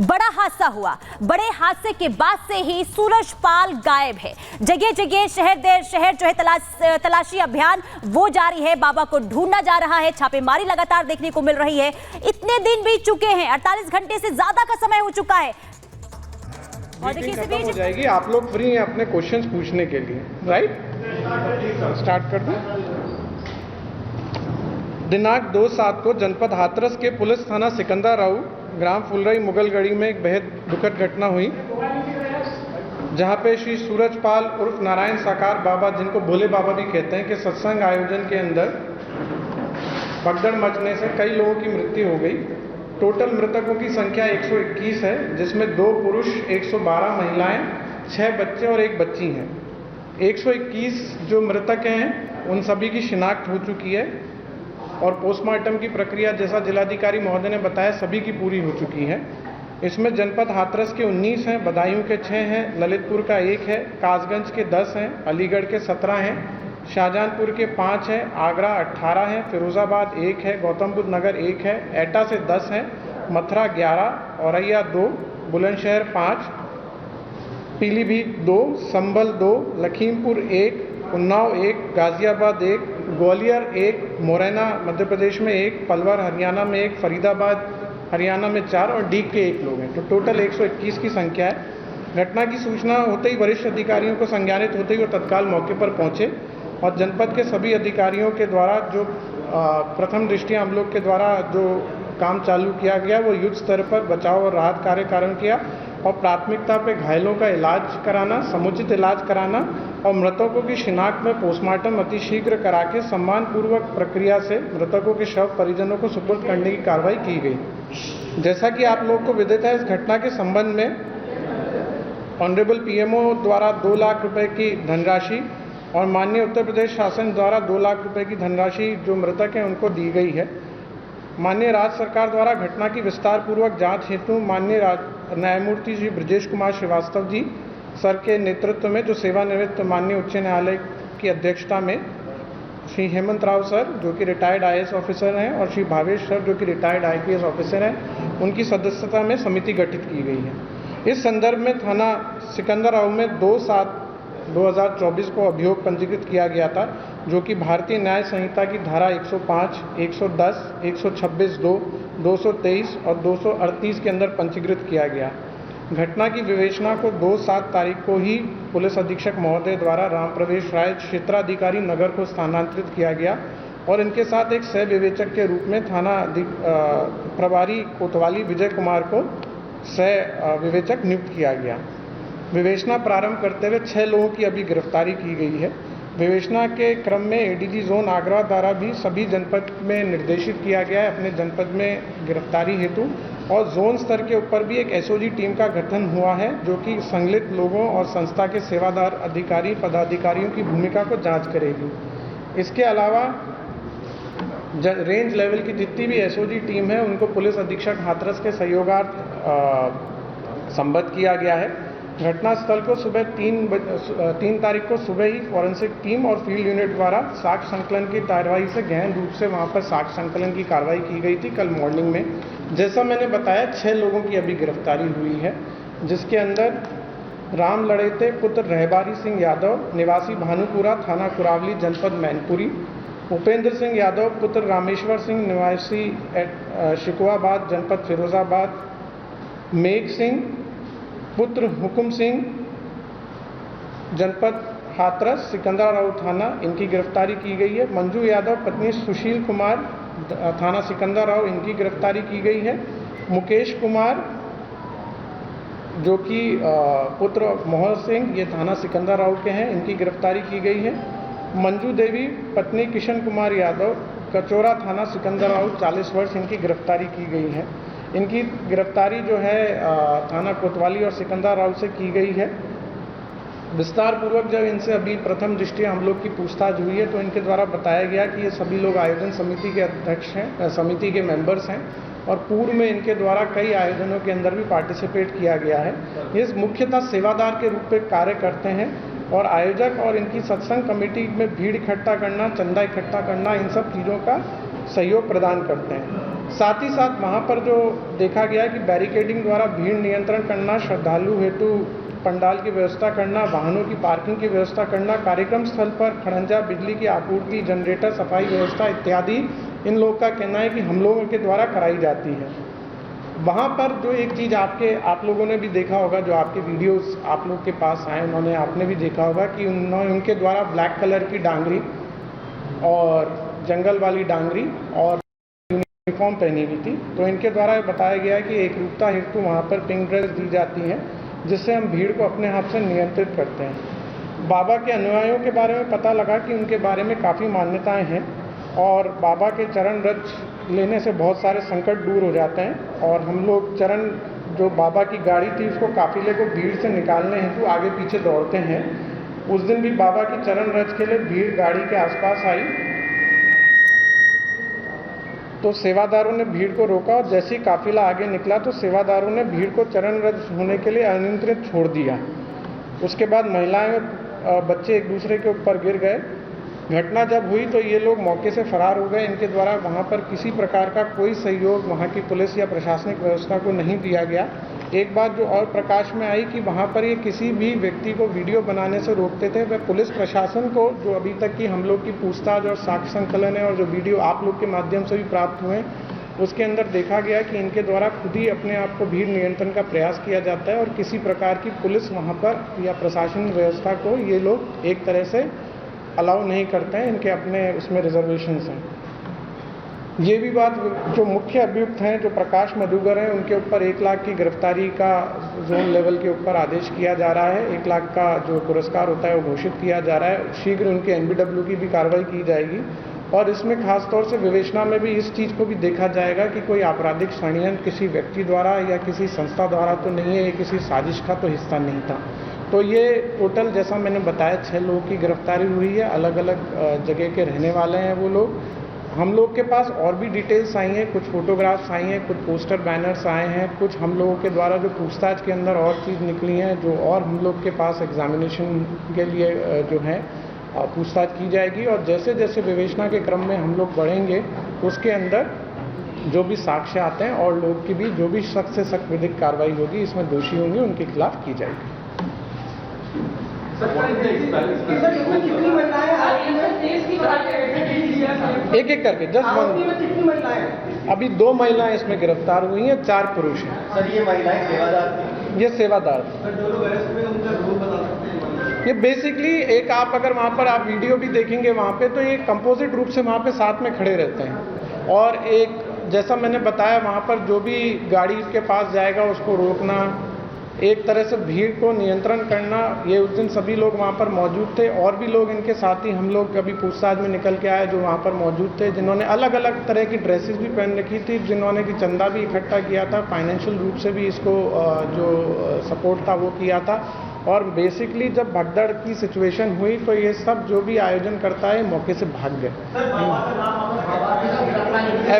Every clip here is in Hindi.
बड़ा हादसा हुआ। बड़े हादसे के बाद से ही सूरजपाल गायब है। जगह जगह शहर दर शहर जो है तलाशी अभियान वो जारी है। बाबा को ढूंढना जा रहा है। छापेमारी लगातार देखने को मिल रही है। इतने दिन बीत चुके हैं, 48 घंटे से ज्यादा का समय हो चुका है। और देखिए खत्म हो जाएगी। आप लोग फ्री हैं अपने क्वेश्चंस पूछने के लिए, राइट? स्टार्ट कर दूं। दिनांक 2/7 को जनपद हाथरस के पुलिस थाना सिकंदराऊ ग्राम फुलरई मुगलगढ़ी में एक बेहद दुखद घटना हुई, जहां पे श्री सूरजपाल उर्फ नारायण साकार बाबा, जिनको भोले बाबा भी कहते हैं, के सत्संग आयोजन के अंदर भगदड़ मचने से कई लोगों की मृत्यु हो गई। टोटल मृतकों की संख्या 121 है, जिसमें 2 पुरुष, 112 महिलाएं, 6 बच्चे और 1 बच्ची हैं। 121 जो मृतक हैं उन सभी की शिनाख्त हो चुकी है और पोस्टमार्टम की प्रक्रिया, जैसा जिलाधिकारी महोदय ने बताया, सभी की पूरी हो चुकी है। इसमें जनपद हाथरस के 19 हैं, बदायूं के 6 हैं, ललितपुर का 1 है, कासगंज के 10 हैं, अलीगढ़ के 17 हैं, शाहजहांपुर के 5 हैं, आगरा 18 हैं, फिरोजाबाद 1 है, गौतम बुद्ध नगर 1 है, एटा से 10 हैं, मथुरा 11, औरैया 2, बुलंदशहर 5, पीलीभीत 2, संभल 2, लखीमपुर 1, उन्नाव 1, गाजियाबाद 1, ग्वालियर 1, मुरैना मध्य प्रदेश में 1, पलवल हरियाणा में 1, फरीदाबाद हरियाणा में 4 और डीग के 1 लोग हैं। तो टोटल 121 की संख्या है। घटना की सूचना होते ही वरिष्ठ अधिकारियों को संज्ञानित होते ही वो तत्काल मौके पर पहुंचे और जनपद के सभी अधिकारियों के द्वारा जो प्रथम दृष्टया हम लोग के द्वारा जो काम चालू किया गया वो युद्ध स्तर पर बचाव और राहत कार्य किया और प्राथमिकता पे घायलों का इलाज कराना, समुचित इलाज कराना और मृतकों की शिनाख्त में पोस्टमार्टम अतिशीघ्र करा के सम्मानपूर्वक प्रक्रिया से मृतकों के शव परिजनों को सुपुर्द करने की कार्रवाई की गई। जैसा कि आप लोग को विदित है, इस घटना के संबंध में ऑनरेबल पीएमओ द्वारा 2 लाख रुपए की धनराशि और माननीय उत्तर प्रदेश शासन द्वारा 2 लाख रुपए की धनराशि जो मृतक हैं उनको दी गई है। माननीय राज्य सरकार द्वारा घटना की विस्तार पूर्वक जांच हेतु माननीय न्यायमूर्ति श्री ब्रजेश कुमार श्रीवास्तव जी सर के नेतृत्व में, जो सेवानिवृत्त माननीय उच्च न्यायालय की अध्यक्षता में, श्री हेमंत राव सर जो कि रिटायर्ड IAS ऑफिसर हैं और श्री भावेश सर जो कि रिटायर्ड IPS ऑफिसर हैं, उनकी सदस्यता में समिति गठित की गई है। इस संदर्भ में थाना सिकंदराऊ में 2/7/2024 को अभियोग पंजीकृत किया गया था, जो कि भारतीय न्याय संहिता की धारा 105, 110, 126(2), 223 और 238 के अंदर पंजीकृत किया गया। घटना की विवेचना को 2/7 तारीख को ही पुलिस अधीक्षक महोदय द्वारा राम प्रवेश राय क्षेत्राधिकारी नगर को स्थानांतरित किया गया और इनके साथ एक सह विवेचक के रूप में थाना प्रभारी कोतवाली विजय कुमार को सह विवेचक नियुक्त किया गया। विवेचना प्रारंभ करते हुए 6 लोगों की अभी गिरफ्तारी की गई है। विवेचना के क्रम में ADG जोन आगरा द्वारा भी सभी जनपद में निर्देशित किया गया है अपने जनपद में गिरफ्तारी हेतु, और जोन स्तर के ऊपर भी एक SOG टीम का गठन हुआ है, जो कि संलिप्त लोगों और संस्था के सेवादार अधिकारी पदाधिकारियों की भूमिका को जांच करेगी। इसके अलावा रेंज लेवल की जितनी भी SOG टीम है उनको पुलिस अधीक्षक हाथरस के सहयोगार्थ संबद्ध किया गया है। घटनास्थल को सुबह 3 तारीख को सुबह ही फॉरेंसिक टीम और फील्ड यूनिट द्वारा साक्ष्य संकलन की कार्रवाई से गहन रूप से वहां पर साक्ष्य संकलन की कार्रवाई की गई थी कल मॉर्निंग में। जैसा मैंने बताया, 6 लोगों की अभी गिरफ्तारी हुई है, जिसके अंदर राम लड़ेते पुत्र रहबारी सिंह यादव निवासी भानुपुरा थाना कुरावली जनपद मैनपुरी, उपेंद्र सिंह यादव पुत्र रामेश्वर सिंह निवासी शिकवाबाद जनपद फिरोजाबाद, मेघ सिंह पुत्र हुकुम सिंह जनपद हाथरस सिकंदराऊ थाना, इनकी गिरफ्तारी की गई है। मंजू यादव पत्नी सुशील कुमार थाना सिकंदराऊ, इनकी गिरफ्तारी की गई है। मुकेश कुमार जो कि पुत्र मोहन सिंह, ये थाना सिकंदराऊ के हैं, इनकी गिरफ्तारी की गई है। मंजू देवी पत्नी किशन कुमार यादव कचोरा थाना सिकंदराऊ 40 वर्ष, इनकी गिरफ्तारी की गई है। इनकी गिरफ्तारी जो है थाना कोतवाली और सिकंदराऊ से की गई है। विस्तार पूर्वक जब इनसे अभी प्रथम दृष्टया हम लोग की पूछताछ हुई है तो इनके द्वारा बताया गया कि ये सभी लोग आयोजन समिति के अध्यक्ष हैं, समिति के मेंबर्स हैं और पूर्व में इनके द्वारा कई आयोजनों के अंदर भी पार्टिसिपेट किया गया है। ये मुख्यतः सेवादार के रूप में कार्य करते हैं और आयोजक और इनकी सत्संग कमेटी में भीड़ इकट्ठा करना, चंदा इकट्ठा करना, इन सब चीज़ों का सहयोग प्रदान करते हैं। साथ ही साथ वहाँ पर जो देखा गया कि बैरिकेडिंग द्वारा भीड़ नियंत्रण करना, श्रद्धालु हेतु पंडाल की व्यवस्था करना, वाहनों की पार्किंग की व्यवस्था करना, कार्यक्रम स्थल पर खड़ंजा, बिजली की आपूर्ति, जनरेटर, सफाई व्यवस्था इत्यादि इन लोगों का कहना है कि हम लोगों के द्वारा कराई जाती है। वहाँ पर जो एक चीज़ आप लोगों ने भी देखा होगा, जो आपके वीडियोस आप लोग के पास आए, आपने भी देखा होगा कि उनके द्वारा ब्लैक कलर की डांगरी और जंगल वाली डांगरी और यूनिफॉर्म पहनी हुई थी। तो इनके द्वारा बताया गया है कि एकरूपता हेतु वहाँ पर पिंक ड्रेस दी जाती है, जिससे हम भीड़ को अपने हाथ से नियंत्रित करते हैं। बाबा के अनुयायियों के बारे में पता लगा कि उनके बारे में काफ़ी मान्यताएं हैं और बाबा के चरण रज लेने से बहुत सारे संकट दूर हो जाते हैं। और हम लोग चरण जो बाबा की गाड़ी थी उसको काफिले को भीड़ से निकालने हेतु आगे पीछे दौड़ते हैं। उस दिन भी बाबा की चरण रज के लिए भीड़ गाड़ी के आसपास आई तो सेवादारों ने भीड़ को रोका और जैसे ही काफिला आगे निकला तो सेवादारों ने भीड़ को चरण रज होने के लिए अनियंत्रित छोड़ दिया। उसके बाद महिलाएं और बच्चे एक दूसरे के ऊपर गिर गए। घटना जब हुई तो ये लोग मौके से फरार हो गए। इनके द्वारा वहाँ पर किसी प्रकार का कोई सहयोग वहाँ की पुलिस या प्रशासनिक व्यवस्था को नहीं दिया गया। एक बात जो और प्रकाश में आई कि वहाँ पर ये किसी भी व्यक्ति को वीडियो बनाने से रोकते थे। वह पुलिस प्रशासन को जो अभी तक की हम लोग की पूछताछ और साक्ष्य संकलन है और जो वीडियो आप लोग के माध्यम से भी प्राप्त हुए उसके अंदर देखा गया कि इनके द्वारा खुद ही अपने आप को भीड़ नियंत्रण का प्रयास किया जाता है और किसी प्रकार की पुलिस वहाँ पर या प्रशासनिक व्यवस्था को ये लोग एक तरह से अलाउ नहीं करते हैं। इनके अपने उसमें रिजर्वेशंस हैं। ये भी बात जो मुख्य अभियुक्त हैं जो प्रकाश मधुकर हैं उनके ऊपर 1 लाख की गिरफ्तारी का जोन लेवल के ऊपर आदेश किया जा रहा है। 1 लाख का जो पुरस्कार होता है वो घोषित किया जा रहा है। शीघ्र उनके NBW की भी कार्रवाई की जाएगी और इसमें खास तौर से विवेचना में भी इस चीज़ को भी देखा जाएगा कि कोई आपराधिक षड्यंत्र किसी व्यक्ति द्वारा या किसी संस्था द्वारा तो नहीं है, ये किसी साजिश का तो हिस्सा नहीं था। तो ये टोटल जैसा मैंने बताया 6 लोगों की गिरफ्तारी हुई है। अलग अलग जगह के रहने वाले हैं वो लोग। हम लोग के पास और भी डिटेल्स आई हैं, कुछ फोटोग्राफ्स आई हैं, कुछ पोस्टर बैनर्स आए हैं, कुछ हम लोगों के द्वारा जो पूछताछ के अंदर और चीज़ निकली हैं जो और हम लोग के पास एग्जामिनेशन के लिए जो है पूछताछ की जाएगी। और जैसे जैसे विवेचना के क्रम में हम लोग बढ़ेंगे उसके अंदर जो भी साक्ष्य आते हैं और लोग की भी जो भी सख्त से सख्त विधिक कार्रवाई होगी, इसमें दोषी होंगे उनके खिलाफ की जाएगी। एक एक करके जस्ट अभी 2 महिलाएं इसमें गिरफ्तार हुई हैं, 4 पुरुष हैं। सर ये महिलाएं सेवादार थी? ये सेवादार थी। सर जो लोग अरेस्ट हुए उनका रोल बता सकते हैं? ये बेसिकली एक आप अगर वहाँ पर आप वीडियो भी देखेंगे वहाँ पे तो ये कंपोजिट रूप से वहाँ पे साथ में खड़े रहते हैं और एक जैसा मैंने बताया वहाँ पर जो भी गाड़ी के पास जाएगा उसको रोकना, एक तरह से भीड़ को नियंत्रण करना। ये उस दिन सभी लोग वहाँ पर मौजूद थे और भी लोग इनके साथ ही हम लोग कभी पूछताछ में निकल के आए जो वहाँ पर मौजूद थे, जिन्होंने अलग अलग तरह की ड्रेसेस भी पहन रखी थी, जिन्होंने कि चंदा भी इकट्ठा किया था, फाइनेंशियल रूप से भी इसको जो सपोर्ट था वो किया था। और बेसिकली जब भगदड़ की सिचुएशन हुई तो ये सब जो भी आयोजन करता है मौके से भाग गए।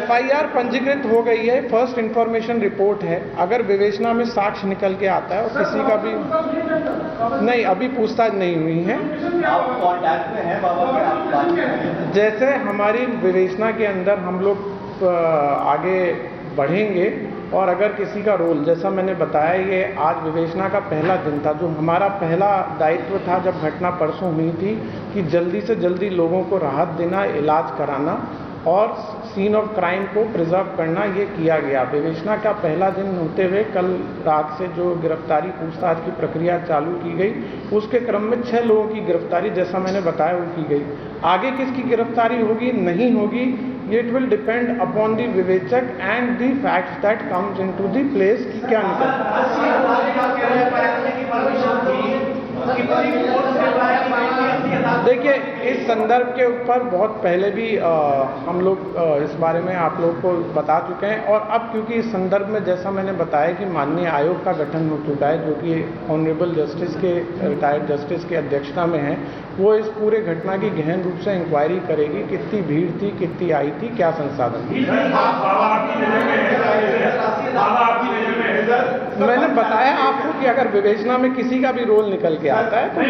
FIR पंजीकृत हो गई है, फर्स्ट इंफॉर्मेशन रिपोर्ट है। अगर विवेचना में साक्ष्य निकल के आता है और किसी का भी नहीं, अभी पूछताछ नहीं हुई है। आप कांटेक्ट में हैं बाबा के? आप बात कर रहे हैं? जैसे हमारी विवेचना के अंदर हम लोग आगे बढ़ेंगे और अगर किसी का रोल, जैसा मैंने बताया ये आज विवेचना का पहला दिन था, जो हमारा पहला दायित्व था जब घटना परसों हुई थी कि जल्दी से जल्दी लोगों को राहत देना, इलाज कराना और सीन ऑफ क्राइम को प्रिजर्व करना, ये किया गया। विवेचना का पहला दिन होते हुए कल रात से जो गिरफ्तारी पूछताछ की प्रक्रिया चालू की गई उसके क्रम में 6 लोगों की गिरफ्तारी जैसा मैंने बताया वो की गई। आगे किसकी गिरफ्तारी होगी नहीं होगी, it will depend upon the विवेचक and the facts that comes into the place कि क्या देखिए इस संदर्भ के ऊपर बहुत पहले भी हम लोग इस बारे में आप लोग को बता चुके हैं और अब क्योंकि इस संदर्भ में जैसा मैंने बताया कि माननीय आयोग का गठन हो चुका है जो कि ऑनरेबल जस्टिस के रिटायर्ड जस्टिस की अध्यक्षता में है, वो इस पूरे घटना की गहन रूप से इंक्वायरी करेगी। कितनी भीड़ थी, कितनी आई थी, क्या संसाधन। मैंने बताया आपको कि अगर विवेचना में किसी का भी रोल निकल के आता है तो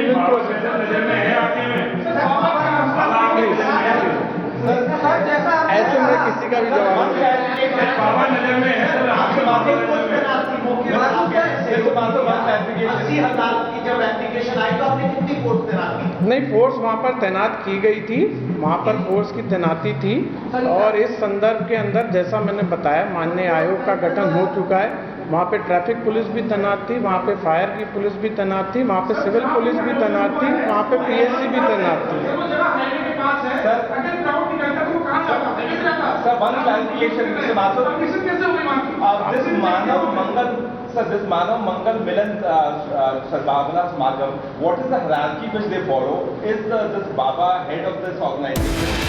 ऐसे में किसी का भी जवाब नहीं है। बाबा नजर में है आपसे बातें कुछ तैनात थी मौके पर आप कैसे बातों बात एप्लीकेशन 80,000 की जब एप्लीकेशन आई तो आपने कितनी फोर्स तैनात की? नहीं, फोर्स वहाँ पर तैनात की गई थी, वहाँ पर फोर्स की तैनाती थी और इस संदर्भ के अंदर जैसा मैंने बताया माननीय आयोग का गठन हो चुका है। वहाँ पे ट्रैफिक पुलिस भी तैनात थी, वहाँ पे फायर की पुलिस भी तैनात थी, वहाँ पे सिविल पुलिस भी तैनात थी, वहाँ पे पीएससी भी तैनात थी। Sir, one clarification, Mr. Mathur. This Manav Mangal, sir, this Manav Mangal Milan Sadbhavana Smargam, what is the hierarchy which they follow? Is this Baba head of this organization?